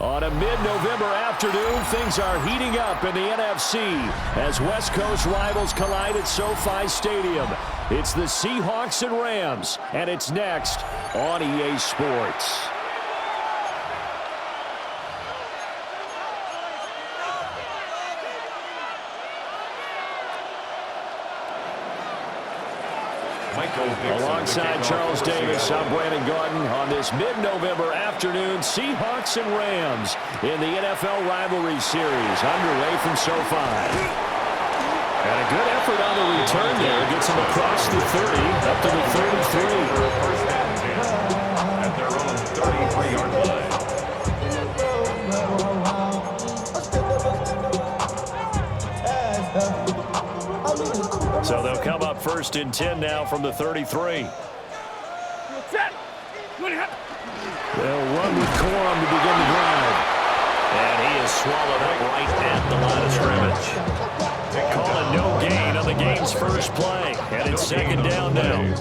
On a mid-November afternoon, things are heating up in the NFC as West Coast rivals collide at SoFi Stadium. It's the Seahawks and Rams, and it's next on EA Sports. Alongside Charles Davis, I'm Brandon Garden on this mid-November afternoon. Seahawks and Rams in the NFL rivalry series underway from SoFi. And a good effort on the return there. Gets him across the 30, up to the 33. First and 10 at their own 33-yard line. So they'll come up first and 10 now from the 33. They'll run with Corum to begin the drive. And he is swallowed up right at the line of scrimmage. Calling no gain on the game's first play. And it's second down now.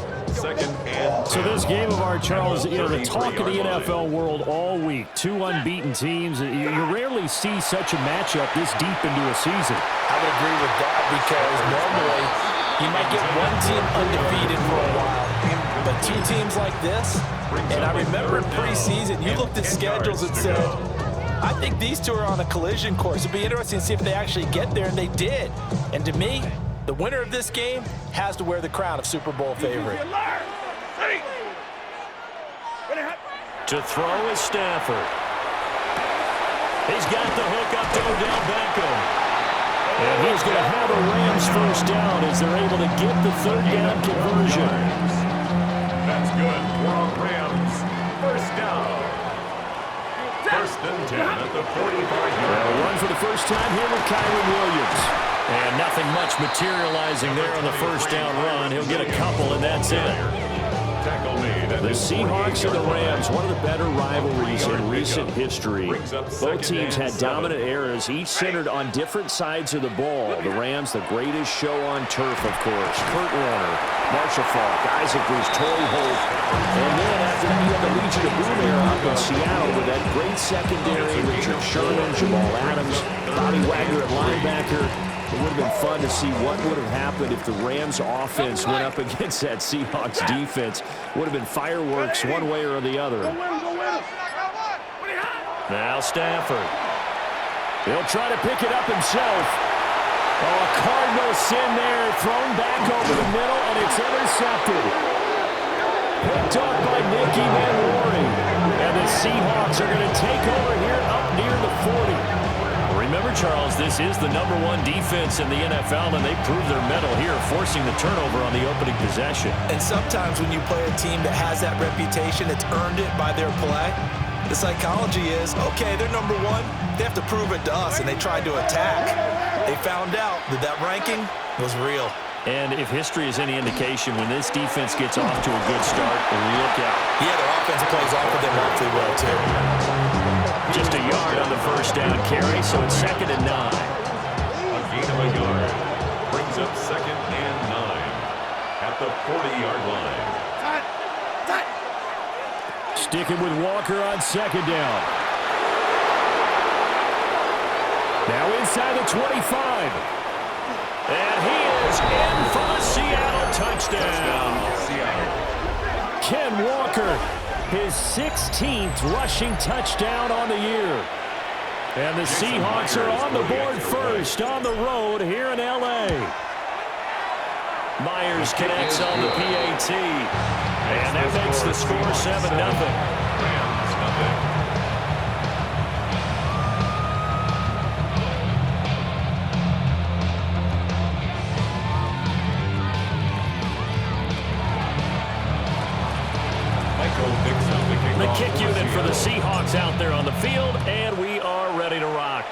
So this game of ours, Charles, the talk of the NFL world all week. Two unbeaten teams. You rarely see such a matchup this deep into a season. I would agree with that because normally you might get one team undefeated for a while. But two teams like this, and I remember in preseason, you looked at schedules and said, I think these two are on a collision course. It'd be interesting to see if they actually get there, and they did. And to me, the winner of this game has to wear the crown of Super Bowl favorite. To throw is Stafford. He's got the hook up to Odell Beckham. And he's going to have a Rams first down as they're able to get the third down conversion. That's good for Rams. First down. First and 10 at the 45-yard line. Run for the first time here with Kyron Williams. And nothing much materializing there on the first down run. He'll get a couple, and that's it. The Seahawks and the Rams, one of the better rivalries in recent history. Both teams had dominant eras, each centered on different sides of the ball. The Rams, the greatest show on turf, of course. Kurt Warner, Marshall Faulk, Isaac Bruce, Torrey Holt. And then after that, you had the Legion of Boom era up in Seattle with that great secondary, Richard Sherman, Jamal Adams, Bobby Wagner at linebacker. It would have been fun to see what would have happened if the Rams offense went up against that Seahawks defense. Would have been fireworks one way or the other. Now Stafford. He'll try to pick it up himself. Oh, a Cardinal sin there, thrown back over the middle, and it's intercepted. Picked off by Nicky Manwaring. And the Seahawks are going to take over here up near the 40. Remember, Charles, this is the #1 defense in the NFL, and they proved their mettle here, forcing the turnover on the opening possession. And sometimes when you play a team that has that reputation, it's earned it by their play. The psychology is, okay, they're #1. They have to prove it to us, and they tried to attack. They found out that that ranking was real. And if history is any indication, when this defense gets off to a good start, look out. Yeah, their offense plays off of them awfully well, too. Just a yard on the first down carry, so it's 2nd and 9. A gain of a yard brings up 2nd and 9 at the 40-yard line. Sticking with Walker on 2nd down. Now inside the 25. And he is in for the Seattle touchdown. Ken Walker, his 16th rushing touchdown on the year. And the Seahawks are on the board first on the road here in L.A. Myers connects on the PAT. And that makes the score 7-0. Rams nothing. The kick unit for the Seahawks out there on the field, and we are ready to rock.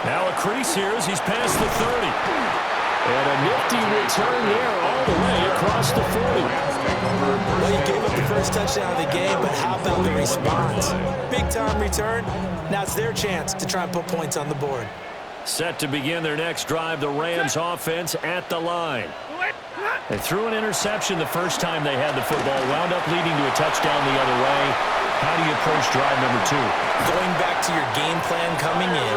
Now a crease here as he's past the 30. And a nifty return there all the way across the 40. Well, you gave up the first touchdown of the game, but how about the response? Big-time return. Now it's their chance to try and put points on the board. Set to begin their next drive, the Rams offense at the line. They threw an interception the first time they had the football, wound up leading to a touchdown the other way. How do you approach drive number 2? Going back to your game plan coming in,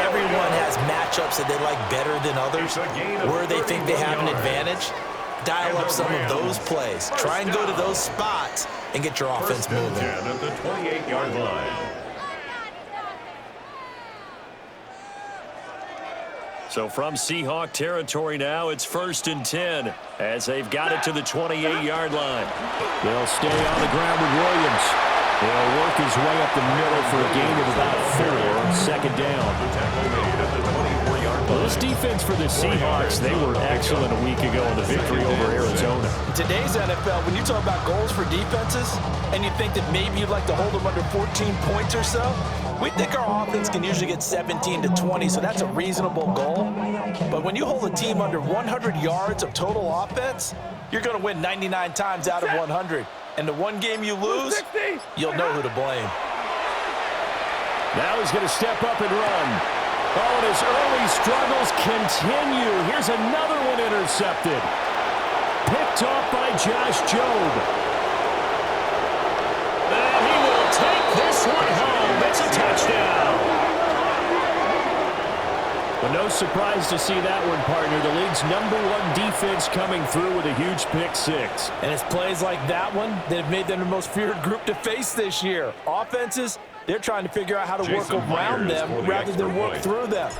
everyone has matchups that they like better than others, where they think they have an advantage. Dial up some of those plays. Try and go to those spots and get your offense moving. At the 28-yard line. So from Seahawk territory now, it's 1st and 10 as they've got it to the 28-yard line. They'll stay on the ground with Williams. He'll work his way up the middle for a gain of about 4, second down. Well, this defense for the Seahawks, they were excellent a week ago in the victory over Arizona. In today's NFL, when you talk about goals for defenses, and you think that maybe you'd like to hold them under 14 points or so, we think our offense can usually get 17 to 20, so that's a reasonable goal. But when you hold a team under 100 yards of total offense, you're going to win 99 times out of 100. And the one game you lose, you'll know who to blame. Now he's going to step up and run. Oh, and his early struggles continue. Here's another one intercepted. Picked off by Josh Jobe. And he will take this one home. It's a touchdown. But no surprise to see that one, partner. The league's #1 defense coming through with a huge pick 6. And it's plays like that one that have made them the most feared group to face this year. Offenses, they're trying to figure out how to work around them rather than work through them.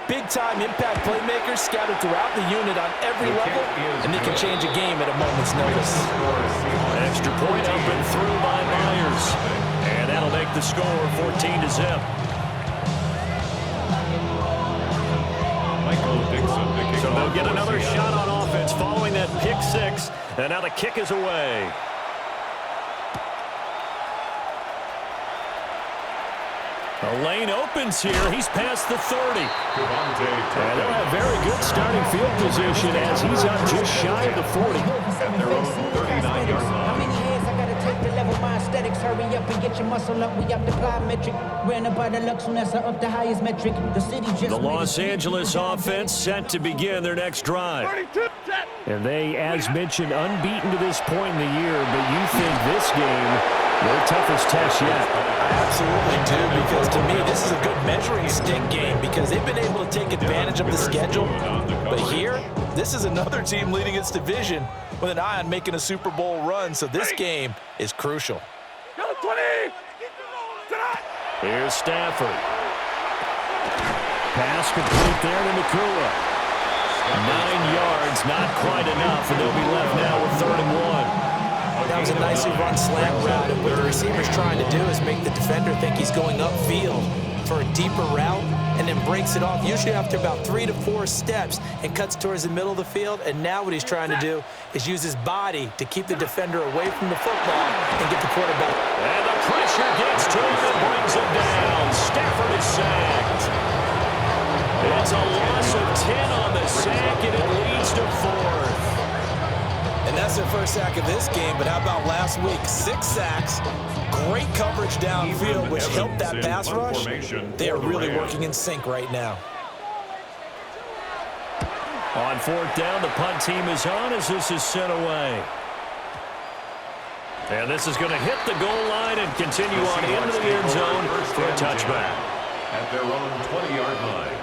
Big-time impact playmakers scattered throughout the unit on every level, and they can change a game at a moment's notice. Extra point up and through by Myers. And that'll make the score 14-0. So they'll get another shot on offense following that pick 6. And now the kick is away. The lane opens here. He's past the 30. And they'll have very good starting field position as he's up just shy of the 40. At their own 39-yard line. Hurry up and get your muscle up. We up the plyometric. Ran about the Lux, that's up the highest metric. The city just. The Los Angeles offense set to begin their next drive. And they, as mentioned, unbeaten to this point in the year, but you think this game, their toughest test yet. I absolutely do, because to me, this is a good measuring stick game because they've been able to take advantage of the schedule. But here, this is another team leading its division with an eye on making a Super Bowl run, so this game is crucial. Here's Stafford. Pass complete there to Nakua. 9 yards, not quite enough, and they'll be left now with 3rd and 1. That was a nicely run slant route, and what the receiver's trying to do is make the defender think he's going upfield for a deeper route, and then breaks it off, usually after about 3 to 4 steps, and cuts towards the middle of the field. And now what he's trying to do is use his body to keep the defender away from the football and get the quarterback. And the pressure gets to him and brings him down. Stafford is sacked. It's a loss of 10 on the sack, and it leads to 4th. And that's their first sack of this game, but how about last week? 6 sacks, great coverage downfield, which helped that pass rush. They are really working in sync right now. On 4th down, the punt team is on as this is sent away. And this is going to hit the goal line and continue on into the end zone for a touchback. At their own 20-yard line.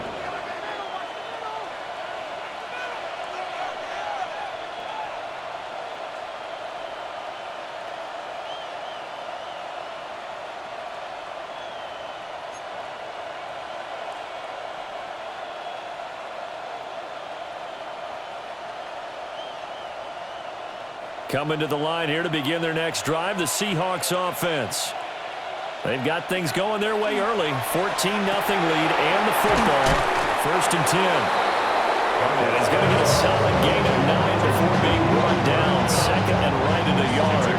Coming to the line here to begin their next drive, the Seahawks offense. They've got things going their way early. 14-0 lead and the football. 1st and 10. And he's going to get a solid gain of 9 before being brought down. 2nd and right at a yard.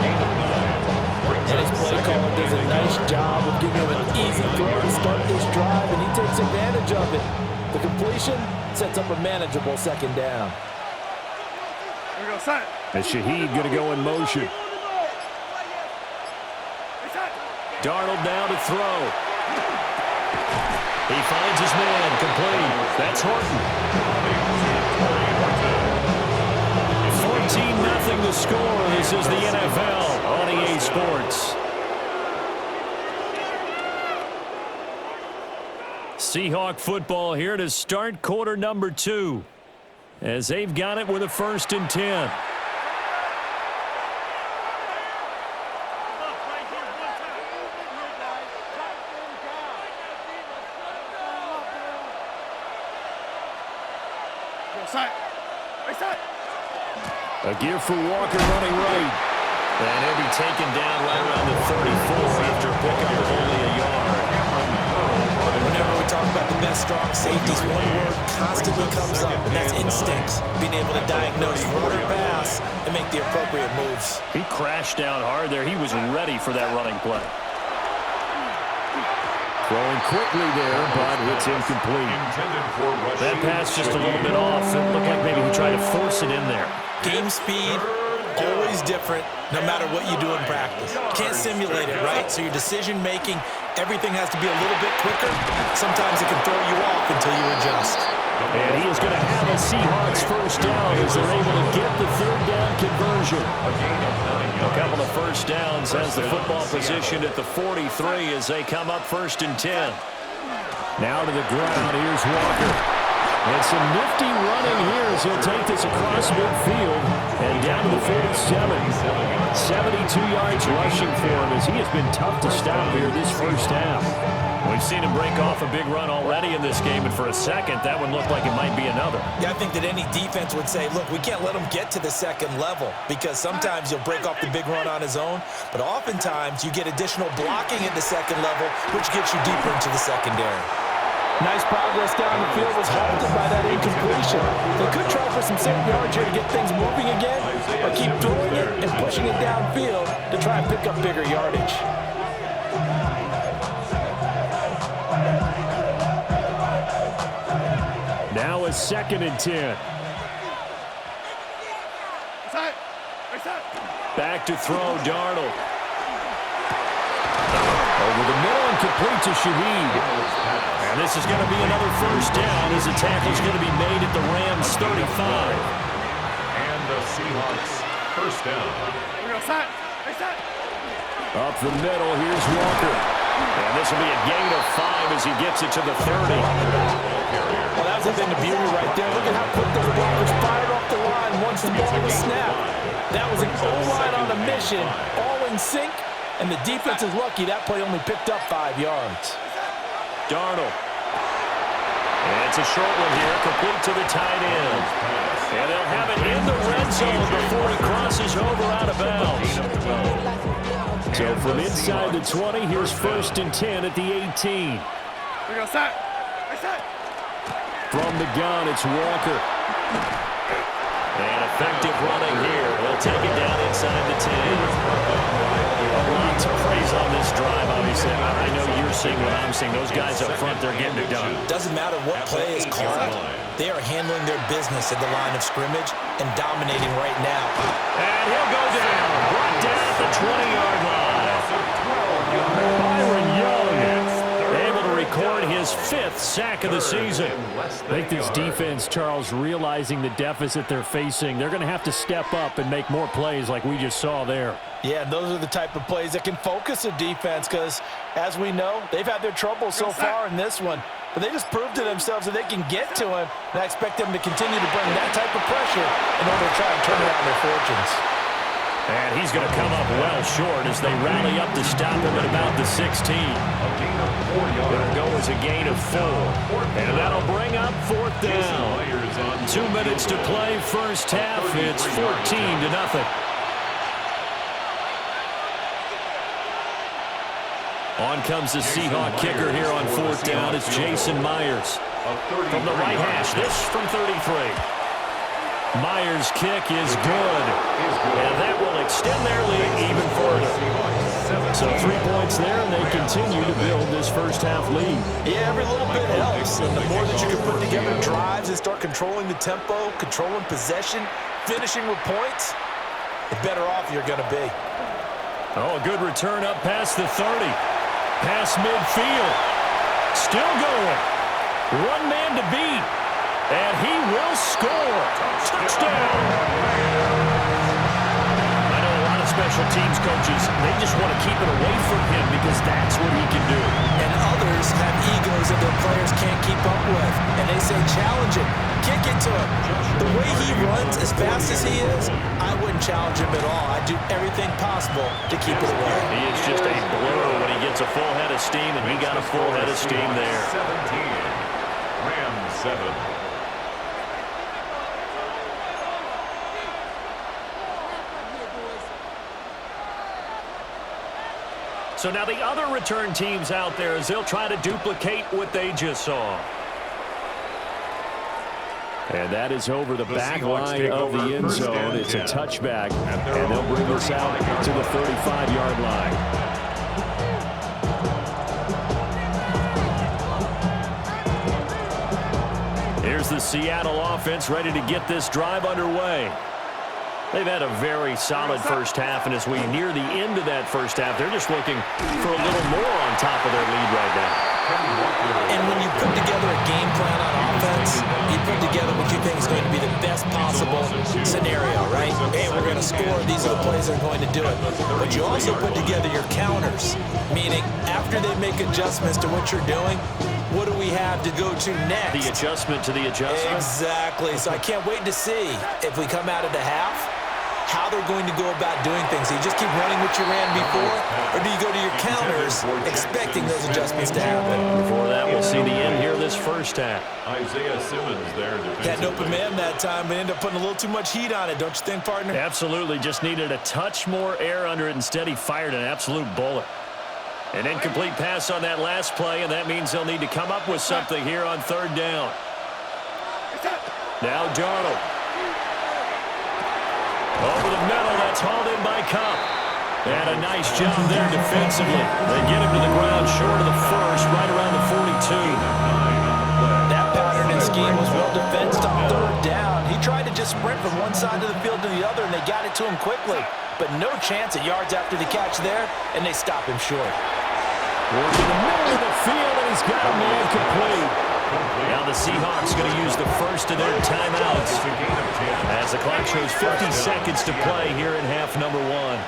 And his play caller does a nice job of giving him an easy throw to start this drive, and he takes advantage of it. The completion sets up a manageable 2nd down. And Shaheed going to go in motion. Darnold now to throw. He finds his man complete. That's Horton. Sports. Seahawk football here to start quarter number 2, as they've got it with a 1st and 10. A give for Walker running right. And he'll be taken down right around the 34 after a pickup of only a yard. Whenever we talk about the best strong safeties, one word constantly comes up, and that's instincts. Being able to diagnose run or pass and make the appropriate moves. He crashed down hard there. He was ready for that running play. Throwing quickly there, but it's incomplete. That pass just a little bit off. It looked like maybe he tried to force it in there. Game speed, always different, no matter what you do in practice. Can't simulate it, right? So your decision-making, everything has to be a little bit quicker. Sometimes it can throw you off until you adjust. And he is going to have a Seahawks 1st down as they're able to get the 3rd down conversion. A couple of 1st downs has the football position at the 43 as they come up 1st and 10. Now to the ground. Here's Walker. And some nifty running here as he'll take this across midfield and down to the 47. 72 yards rushing for him as he has been tough to stop here this 1st half. We've seen him break off a big run already in this game, and for a second, that one looked like it might be another. Yeah, I think that any defense would say, look, we can't let him get to the 2nd level because sometimes you'll break off the big run on his own, but oftentimes you get additional blocking at the 2nd level, which gets you deeper into the secondary. Nice progress down the field was halted by that incompletion. They could try for some 7 yards here to get things moving again, or keep throwing it and pushing it downfield to try and pick up bigger yardage. Now a 2nd and 10. Back to throw, Darnold. Over the middle and complete to Shaheed. And this is going to be another 1st down as the tackle is going to be made at the Rams 35. And the Seahawks 1st down. Up the middle, here's Walker. And this will be a gain of 5 as he gets it to the 30. Well, that was a thing of beauty right there. Look at how quick those blockers fired off the line once the ball was snapped. That was an O-line on a mission, all in sync, and the defense is lucky that play only picked up 5 yards. Darnold. And it's a short one here, complete to the tight end. And they'll have it in the red zone before he crosses over out of bounds. So from inside the 20, here's 1st and 10 at the 18. From the gun, it's Walker. And effective running here. He'll take it down inside the 10. A lot to praise on this drive, obviously. I know you're seeing what I'm seeing. Those guys up front, they're getting it done. Doesn't matter what play is called. They are handling their business at the line of scrimmage and dominating right now. And he'll go down. Brought down at the 20-yard line. Byron Young able to record his 5th sack of the season. I think this defense, Charles, realizing the deficit they're facing, they're going to have to step up and make more plays like we just saw there. Yeah, those are the type of plays that can focus a defense because, as we know, they've had their trouble so far in this one. But they just proved to themselves that they can get to him, and I expect them to continue to bring that type of pressure in order to try and turn around their fortunes. And he's going to come up well short as they rally up to stop him at about the 16. It'll go as a gain of 4. And that'll bring up 4th down. 2 minutes to play, 1st half. It's 14-0. On comes the Seahawk kicker here on 4th down. It's Jason Myers. From the right hash, this from 33. Myers' kick is good, and that will extend their lead even further. So 3 points there, and they continue to build this 1st half lead. Yeah, every little bit helps, and the more that you can put together drives and start controlling the tempo, controlling possession, finishing with points, the better off you're going to be. Oh, a good return up past the 30. Past midfield. Still going. One man to beat. And he will score. Touchdown. I know a lot of special teams coaches coaches, they just want to keep it away from him because that's what he can do. And others have egos that their players can't keep up with. And they say, challenge him, kick it to him. The way he runs as fast as he is, I wouldn't challenge him at all. I'd do everything possible to keep it away. He is just a blur when he gets a full head of steam, and he got a full head of steam there. 17. Rams 7. So now the other return teams out there as they'll try to duplicate what they just saw. And that is over the back line of the end zone. It's a touchback, and they'll bring this out to the 35-yard line. Here's the Seattle offense ready to get this drive underway. They've had a very solid first half, and as we near the end of that first half, they're just looking for a little more on top of their lead right now. And when you put together a game plan on offense, you put together what you think is going to be the best possible scenario, right? Hey, we're going to score. These are the plays that are going to do it. But you also put together your counters, meaning after they make adjustments to what you're doing, what do we have to go to next? The adjustment to the adjustment? Exactly. So I can't wait to see if we come out of the half, how they're going to go about doing things. Do you just keep running what you ran before, or do you go to your counters expecting those adjustments to happen? Before that, we'll see the end here this first half. Isaiah Simmons there. Had an open man that time, but ended up putting a little too much heat on it, don't you think, partner? Absolutely. Just needed a touch more air under it. Instead, he fired an absolute bullet. An incomplete pass on that last play, and that means they'll need to come up with something here on third down. Now Darnold. Over the middle, that's hauled in by Cup. And a nice job there defensively. They get him to the ground short of the first, right around the 42. That pattern and scheme was well defended on third down. He tried to just sprint from one side of the field to the other, and they got it to him quickly. But no chance at yards after the catch there, and they stop him short. Working the middle of the field, and he's got a man complete. Now the Seahawks going to use the first of their timeouts as the clock shows 50 seconds to play here in half number one.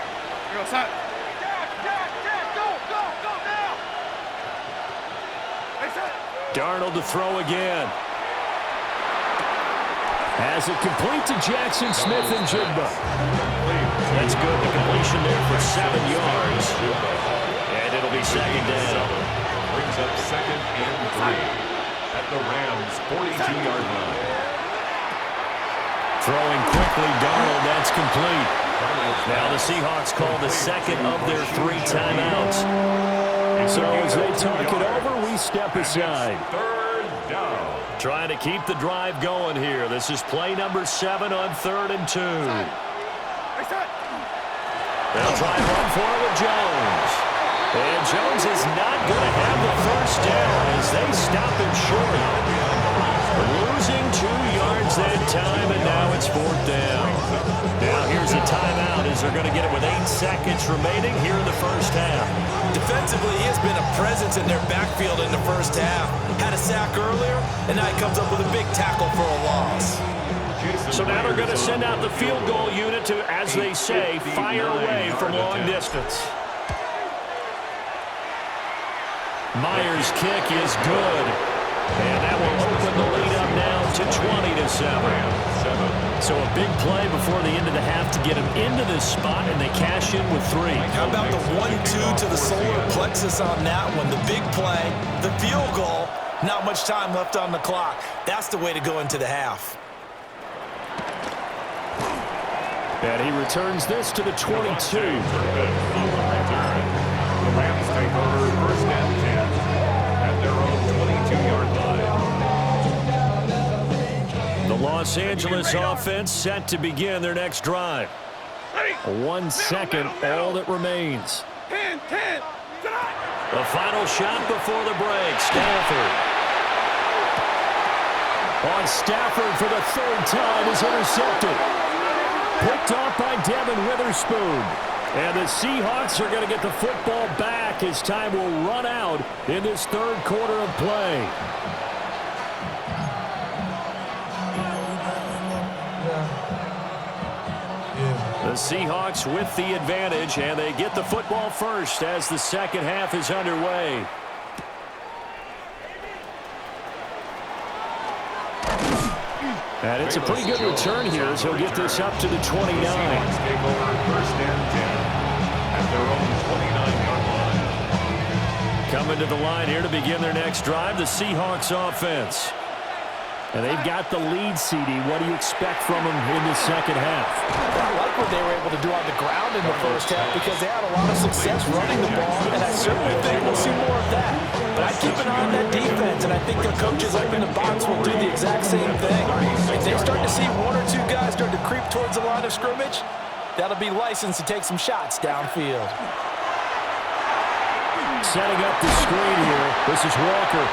Darnold to throw again. Has it complete to Jackson Smith and Jigba. That's good. The completion there for 7 yards. And it'll be second down. Brings up second and 3. At the Rams' 42-yard line. Throwing quickly, Darnold, that's complete. Now the Seahawks call the second of their 3 timeouts. So as they talk it over, we step aside. Third down. Trying to keep the drive going here. This is play number 7 on 3rd and 2. They'll try and run for it with Jones. And Jones is not going to have the first down as they stop him short. Losing 2 yards that time, and now it's 4th down. Now here's a timeout as they're going to get it with 8 seconds remaining here in the first half. Defensively, he has been a presence in their backfield in the first half. Had a sack earlier, and now he comes up with a big tackle for a loss. So now they're going to send out the field goal unit to, as they say, fire away from long distance. Myers' kick is good. And that will open the lead up now to 20-7. So a big play before the end of the half to get him into this spot, and they cash in with 3. How about the 1-2 to the solar plexus on that one? The big play, the field goal, not much time left on the clock. That's the way to go into the half. And he returns this to the 22. The Rams take over first and 10 at their own 22-yard line. The Los Angeles offense set to begin their next drive. 1 second, all that remains. 10. The final shot before the break, Stafford. On Stafford for the 3rd time is intercepted. Picked off by Devin Witherspoon. And the Seahawks are going to get the football back as time will run out in this 3rd quarter of play. The Seahawks with the advantage, and they get the football first as the second half is underway. And it's a pretty good return here as he'll get this up to the 29. Take over first and 10 at their own 29-yard line. Coming to the line here to begin their next drive, the Seahawks offense. And they've got the lead, CD. What do you expect from them in the second half? I like what they were able to do on the ground in the first half because they had a lot of success running the ball, and I certainly think we'll see more of that. But I keep an eye on that defense, and I think their coaches up in the box will do the exact same thing. If they start to see one or two guys start to creep towards the line of scrimmage, that'll be licensed to take some shots downfield. Setting up the screen here. This is Walker.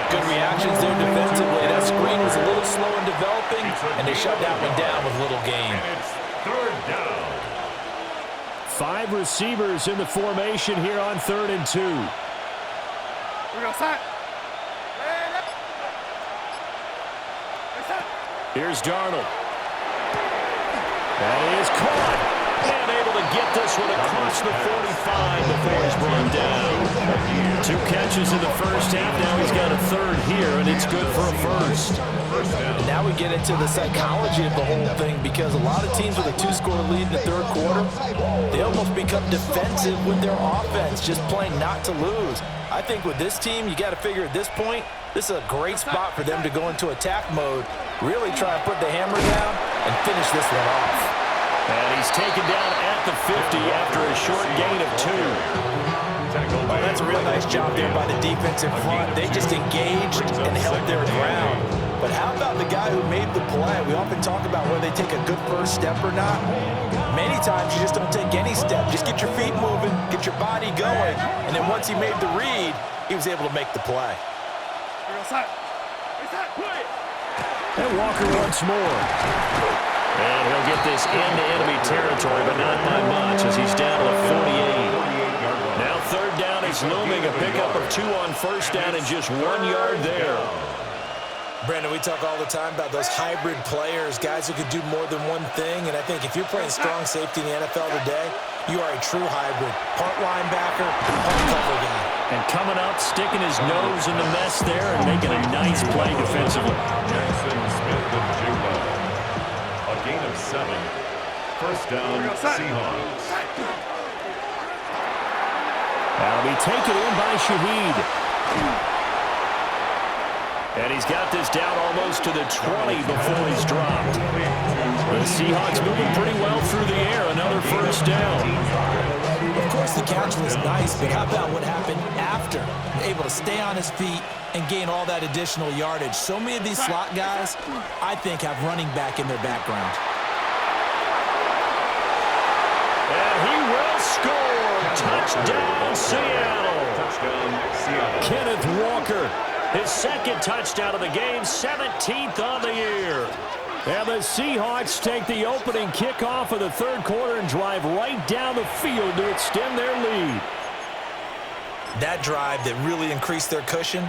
Good reactions there defensively. That screen was a little slow in developing, and they shut that one down with little gain. It's third down. 5 receivers in the formation here on 3rd and 2. Here's Darnold. That is caught. And able to get this one across the 45 before he's brought down. 2 catches in the first half. Now he's got a third here, and it's good for a first. And now we get into the psychology of the whole thing because a lot of teams with a 2-score lead in the third quarter, they almost become defensive with their offense, just playing not to lose. I think with this team, you got to figure at this point, this is a great spot for them to go into attack mode, really try and put the hammer down and finish this one off. And he's taken down at the 50 after a short gain of 2. Oh, that's a real nice job there by the defense in front. They just engaged and held their ground. But how about the guy who made the play? We often talk about whether they take a good first step or not. Many times you just don't take any step. Just get your feet moving, get your body going. And then once he made the read, he was able to make the play. And Walker once more. And he'll get this into enemy territory, but not by much as he's down to the 48. Now 3rd down is looming. A pickup of 2 on first down and just 1 yard there. Brandon, we talk all the time about those hybrid players, guys who could do more than one thing. And I think if you're playing strong safety in the NFL today, you are a true hybrid. Part linebacker, part cover guy. And coming up, sticking his nose in the mess there and making a nice play defensively. Jackson Smith with Jigba. A gain of 7. First down, Seahawks. That'll be taken in by Shaheed. And he's got this down almost to the 20 before he's dropped. The Seahawks moving pretty well through the air. Another first down. Of course, the catch was nice, but how about what happened after? Able to stay on his feet and gain all that additional yardage. So many of these slot guys, I think, have running back in their background. And he will score. Touchdown, Seattle. Touchdown, Seattle. Kenneth Walker, his 2nd touchdown of the game, 17th on the year. And the Seahawks take the opening kickoff of the 3rd quarter and drive right down the field to extend their lead. That drive that really increased their cushion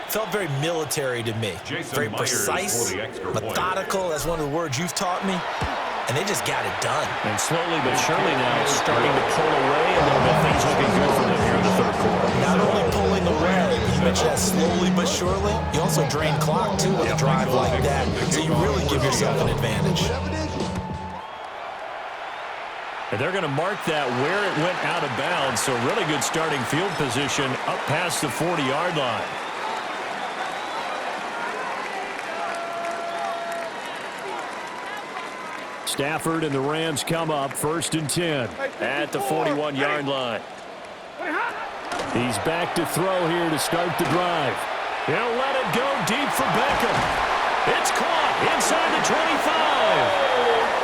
felt very military to me. Very precise, methodical, that's one of the words you've taught me. And they just got it done. And slowly but surely now starting to pull away a little bit. Things looking good for them here in the 3rd quarter. Not only pulling away, you mentioned that slowly but surely, you also drain clock too with a drive like that. So you really give yourself an advantage. And they're going to mark that where it went out of bounds. So really good starting field position up past the 40-yard line. Stafford and the Rams come up 1st and 10 at the 41-yard line. He's back to throw here to start the drive. He'll let it go deep for Beckham. It's caught inside the 25.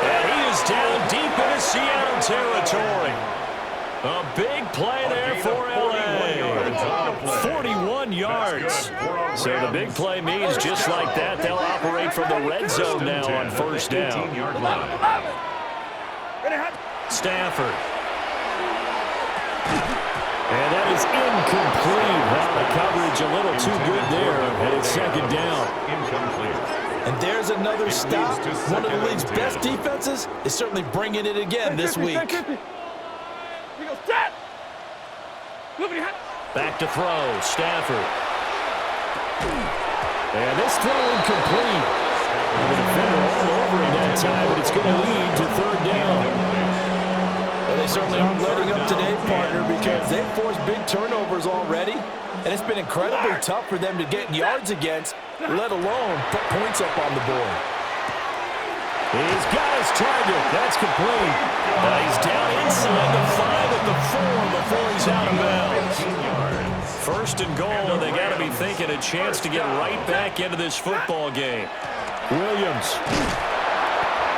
And he is down deep into Seattle territory. A big play there for LA. 41 yards. So the big play means just like that, they'll operate from the red zone now on first down. Stafford. And that is incomplete. Well, the coverage a little too good there, and it's 2nd down. Incomplete. And there's another stop. One of the league's best defenses is certainly bringing it again this week. Back to throw, Stafford. And this throw incomplete. The defender all over him that time, but it's going to lead to third down. Well, they certainly aren't letting up today, partner, because they've forced big turnovers already, and it's been incredibly tough for them to get yards against, let alone put points up on the board. He's got his target. That's complete. He's down inside the 5 at the 4 before he's out of bounds. First and goal, and they got to be thinking a chance to get right back into this football game. Williams.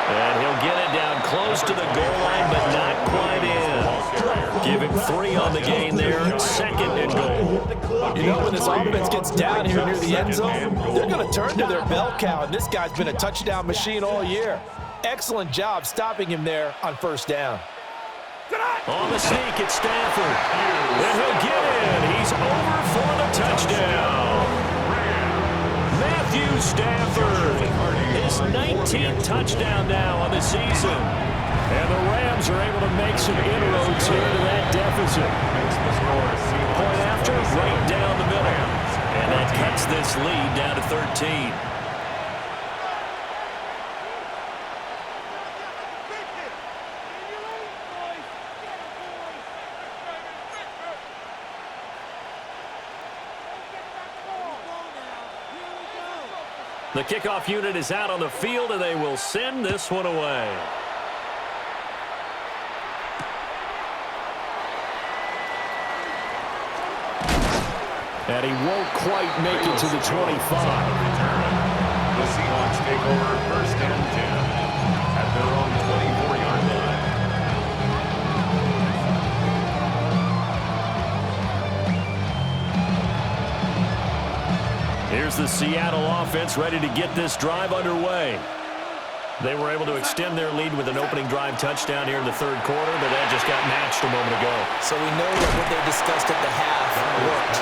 And he'll get it down close to the goal line, but not quite in. Give him 3 on the gain there. Second and goal. You know, when this offense gets down here near the end zone, they're going to turn to their bell cow, and this guy's been a touchdown machine all year. Excellent job stopping him there on first down. On the sneak, it's Stafford. And he'll get in. He's over for the touchdown. Matthew Stafford. His 19th touchdown now on the season. And the Rams are able to make some inroads here to that deficit. Point after, right down the middle. And that cuts this lead down to 13. The kickoff unit is out on the field, and they will send this one away. And he won't quite make it to the 25. The Seahawks take over first and 10 at their own 24-yard line. Here's the Seattle offense ready to get this drive underway. They were able to extend their lead with an opening drive touchdown here in the third quarter, but that just got matched a moment ago. So we know that what they discussed at the half worked.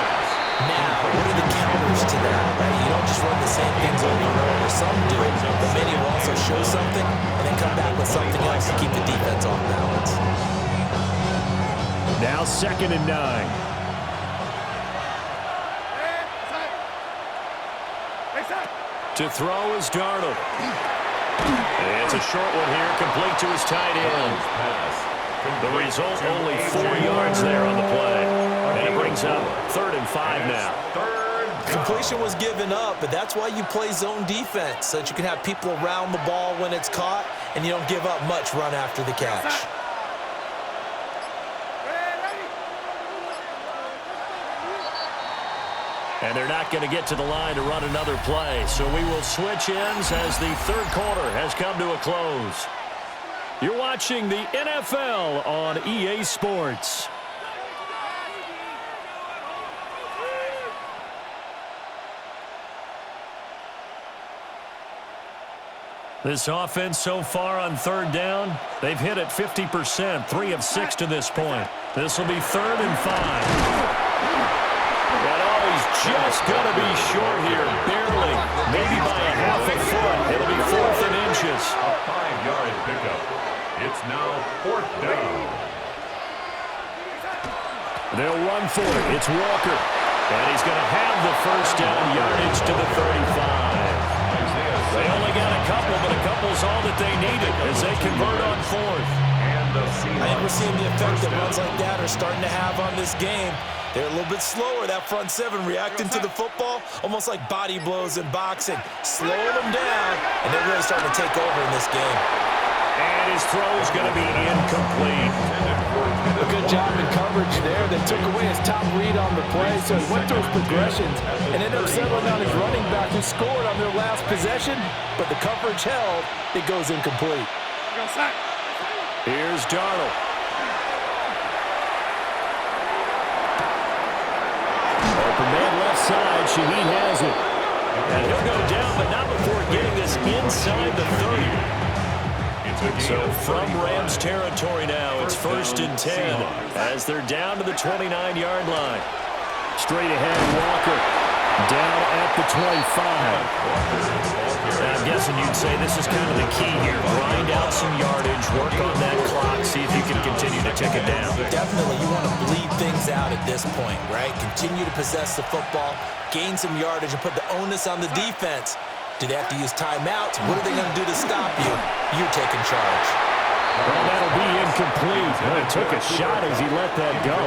Now, what are the counters to that? Right? You don't just run the same things over and over. Some do it, but many will also show something and then come back with something else to keep the defense off balance. Now 2nd and 9. To throw is Darnold. And it's a short one here, complete to his tight end. The result, only 4 yards there on the play. And it brings up 3rd and 5 now. Completion was given up, but that's why you play zone defense, so that you can have people around the ball when it's caught, and you don't give up much run after the catch. And they're not going to get to the line to run another play. So we will switch ends as the third quarter has come to a close. You're watching the NFL on EA Sports. This offense so far on third down, they've hit it 50%, 3 of 6 to this point. This will be 3rd and 5. Just going to be short here, barely, maybe by a half a foot. It'll be 4th and inches. A 5-yard pickup. It's now 4th down. They'll run for it. It's Walker. And he's going to have the first down yardage to the 35. They only got a couple, but a couple's all that they needed as they convert on 4th. I think we're seeing the effect that runs like that are starting to have on this game. They're a little bit slower, that front 7, reacting to the football, almost like body blows in boxing. Slowing them down, and they're really starting to take over in this game. And his throw is going to be incomplete. A good job in coverage there. They took away his top read on the play, so he went through his progressions and ended up settling on his running back who scored on their last possession, but the coverage held. It goes incomplete. Here's Darnold. Open man left side. Shaheed has it. And he'll go down, but not before getting this inside the 30. So from Rams territory now, it's 1st and 10 as they're down to the 29-yard line. Straight ahead, Walker. Down at the 25. I'm guessing you'd say this is kind of the key here. Grind out some yardage, work on that clock, see if you can continue to tick it down. Definitely, you want to bleed things out at this point, right? Continue to possess the football, gain some yardage, and put the onus on the defense. Do they have to use timeouts? What are they going to do to stop you? You're taking charge. Well, that'll be incomplete. Well, he took a shot as he let that go.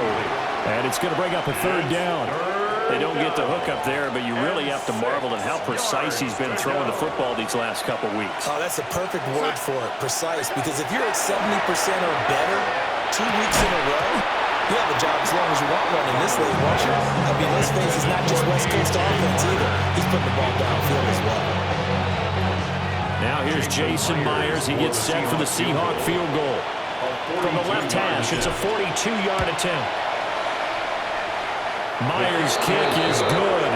And it's going to bring up a third down. They don't get the hook up there, but you really have to marvel at how precise he's been throwing the football these last couple weeks. Oh, that's a perfect word for it, precise, because if you're at 70% or better 2 weeks in a row, you have a job as long as you want one in this league, won't you? I mean, let's face it, it's not just West Coast offense either. He's putting the ball downfield as well. Now here's Jason Myers. He gets set for the Seahawk field goal. From the left hash, it's a 42-yard attempt. Myers' kick is good,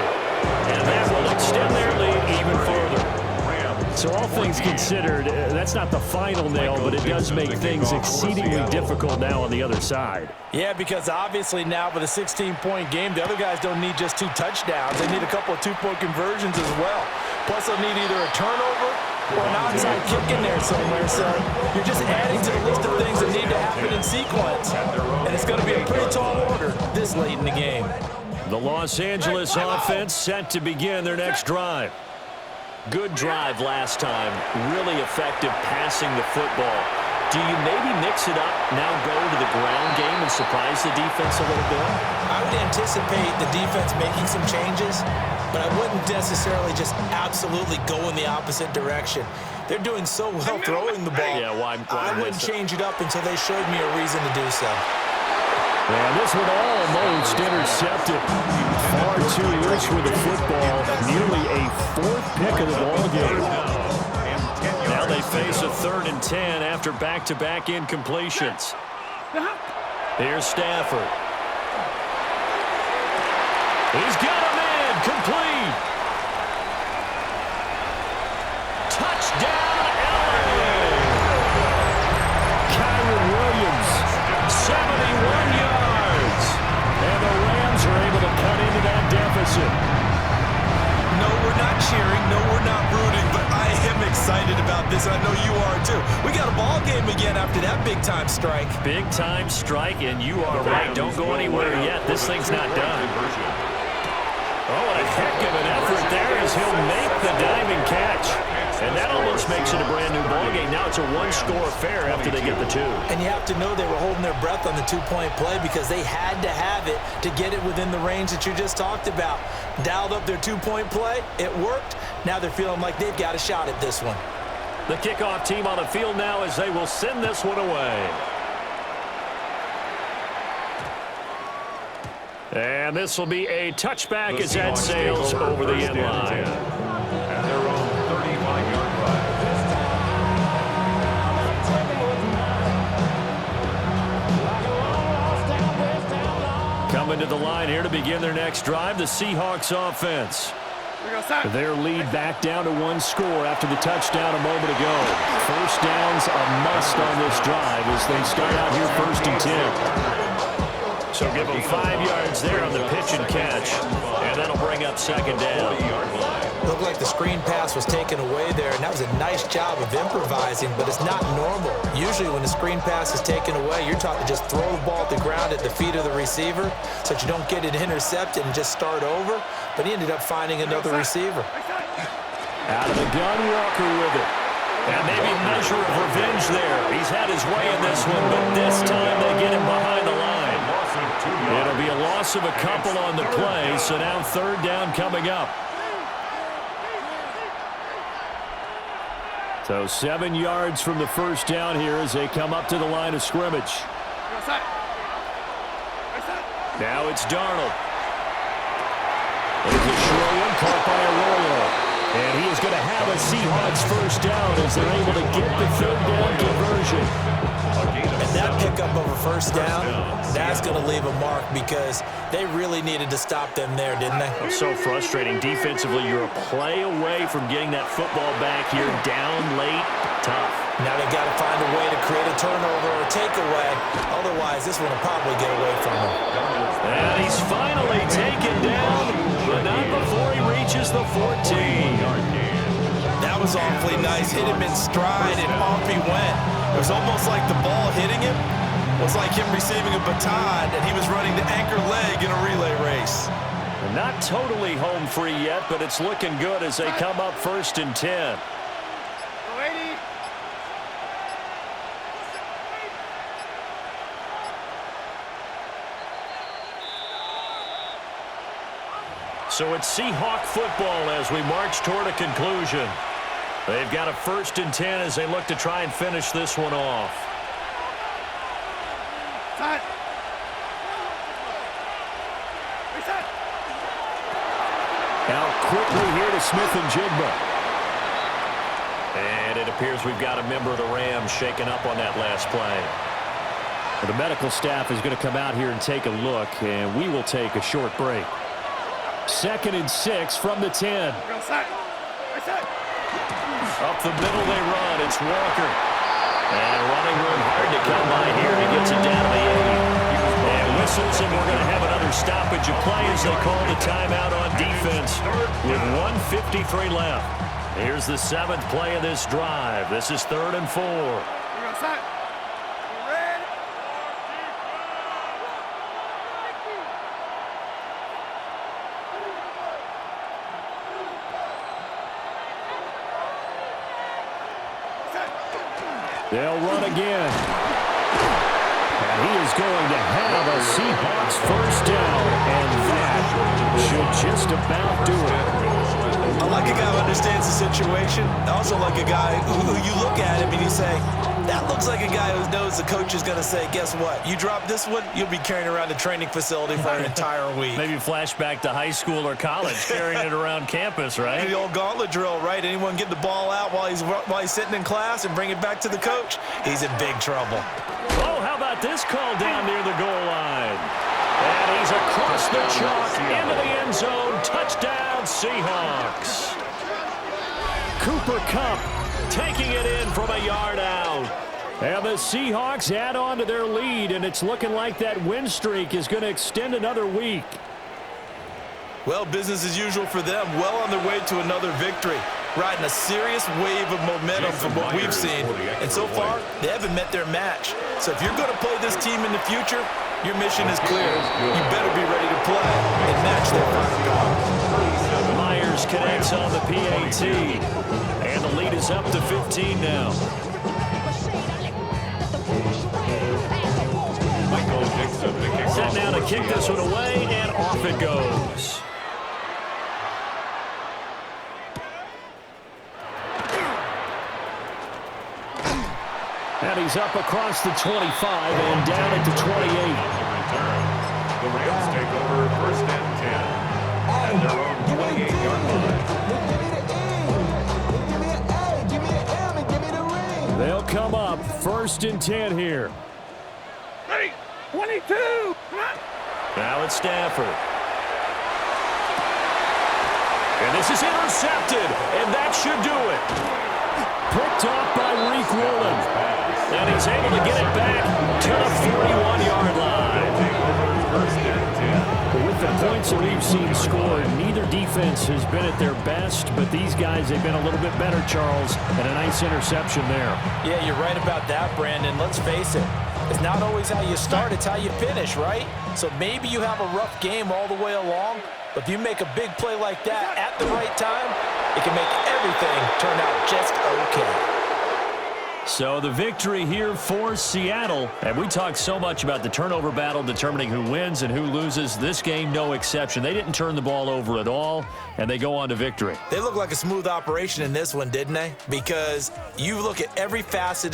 and that will extend their lead even further. So all things considered, that's not the final nail, but it does make things exceedingly difficult now on the other side. Yeah, because obviously now with a 16-point game, the other guys don't need just 2 touchdowns. They need a couple of 2-point conversions as well. Plus, they'll need either a turnover or an onside kick in there somewhere. So you're just adding to the list of things that need to happen in sequence. And it's going to be a pretty tall order this late in the game. The Los Angeles offense set to begin their next drive. Good drive last time. Really effective passing the football. Do you maybe mix it up, now go to the ground game and surprise the defense a little bit? I would anticipate the defense making some changes, but I wouldn't necessarily just absolutely go in the opposite direction. They're doing so well throwing the ball. Yeah, why I wouldn't change it up until they showed me a reason to do so. And this one almost intercepted. Far too loose with the football. Nearly a 4th pick of the ball game. Now they face a 3rd and 10 after back-to-back incompletions. Here's Stafford. He's got a man complete. Touchdown, LA. Kyron Williams, 71 yards. and the Rams are able to cut into that deficit. No, we're not cheering. No, we're not rooting, but I am excited about this. I know you are too. We got a ball game again after that big-time strike. Big-time strike, and you are right. Don't go anywhere yet. This thing's not done. Oh, what a heck of an effort there as he'll make the diving catch. And that almost makes it a brand-new ballgame. Now it's a 1-score affair after they get the 2. And you have to know they were holding their breath on the 2-point play because they had to have it to get it within the range that you just talked about. Dialed up their 2-point play. It worked. Now they're feeling like they've got a shot at this one. The kickoff team on the field now as they will send this one away. And this will be a touchback as that sails over the end line. At their own 35-yard line. Coming to the line here to begin their next drive, the Seahawks offense. Their lead back down to 1 score after the touchdown a moment ago. First down's a must on this drive as they start out here 1st and 10. So give them 5 yards there on the pitch and catch, and that'll bring up 2nd down. Looked like the screen pass was taken away there, and that was a nice job of improvising, but it's not normal. Usually when the screen pass is taken away, you're taught to just throw the ball at the ground at the feet of the receiver so that you don't get it intercepted and just start over, but he ended up finding another receiver. Out of the gun, Walker with it. And maybe a measure of revenge there. He's had his way in this one, but this time they get him behind the line. It'll be a loss of a couple on the play, so now 3rd down coming up. So 7 yards from the first down here as they come up to the line of scrimmage. Now it's Darnold. There's a short one caught by Arroyo. And he is going to have a Seahawks first down as they're able to get the 3rd down conversion. And that pickup of a first down, that's going to leave a mark because they really needed to stop them there, didn't they? So frustrating. Defensively, you're a play away from getting that football back here, down late, tough. Now they've got to find a way to create a turnover or takeaway. Otherwise, this one will probably get away from him. And he's finally taken down, but not before he reaches the 14. That was awfully nice. Hit him in stride, and off he went. It was almost like the ball hitting him was like him receiving a baton, and he was running the anchor leg in a relay race. Not totally home free yet, but it's looking good as they come up 1st and 10. So it's Seahawk football as we march toward a conclusion. They've got a 1st and 10 as they look to try and finish this one off. Now quickly here to Smith and Jigba. And it appears we've got a member of the Rams shaken up on that last play. Well, the medical staff is going to come out here and take a look, and we will take a short break. 2nd and 6 from the 10. Up the middle they run. It's Walker. And running room hard to come by here. He gets it down to the 8. And whistles, and we're going to have another stoppage of play as they call the timeout on defense with 1:53 left. Here's the 7th play of this drive. This is 3rd and 4. They'll run again. And he is going to have a Seahawks 1st down, and that should just about do it. I like a guy who understands the situation. I also like a guy who you look at him and you say, that looks like a guy who knows the coach is going to say, guess what? You drop this one, you'll be carrying around the training facility for an entire week. Maybe flashback to high school or college, carrying it around campus, right? The old gauntlet drill, right? Anyone get the ball out while he's sitting in class and bring it back to the coach? He's in big trouble. Oh, how about this call down near the goal line? And he's across the chalk into the end zone. Touchdown, Seahawks. Cooper Kupp taking it in from a yard out. And the Seahawks add on to their lead, and it's looking like that win streak is going to extend another week. Well, business as usual for them. Well on their way to another victory. Riding a serious wave of momentum from what we've seen. And so far, they haven't met their match. So if you're going to play this team in the future, your mission is clear. You better be ready to play and match their final goal. Myers connects on the PAT. And the lead is up to 15 now. Set now to kick this one away, and off it goes. And he's up across the 25 and down at the 28. The Rams take over 1st and 10 at their own 28-yard line. They'll come up 1st and 10 here. 22. Now it's Stafford. And this is intercepted, and that should do it. Picked off by Reek Woolen. And he's able to get it back to the 41-yard line. With the points that we've seen scored, neither defense has been at their best, but these guys have been a little bit better, Charles, and a nice interception there. Yeah, you're right about that, Brandon. Let's face it. It's not always how you start, it's how you finish, right? So maybe you have a rough game all the way along, but if you make a big play like that at the right time, it can make everything turn out just okay. So the victory here for Seattle. And we talked so much about the turnover battle determining who wins and who loses. This game, no exception. They didn't turn the ball over at all, and they go on to victory. They look like a smooth operation in this one, didn't they? Because you look at every facet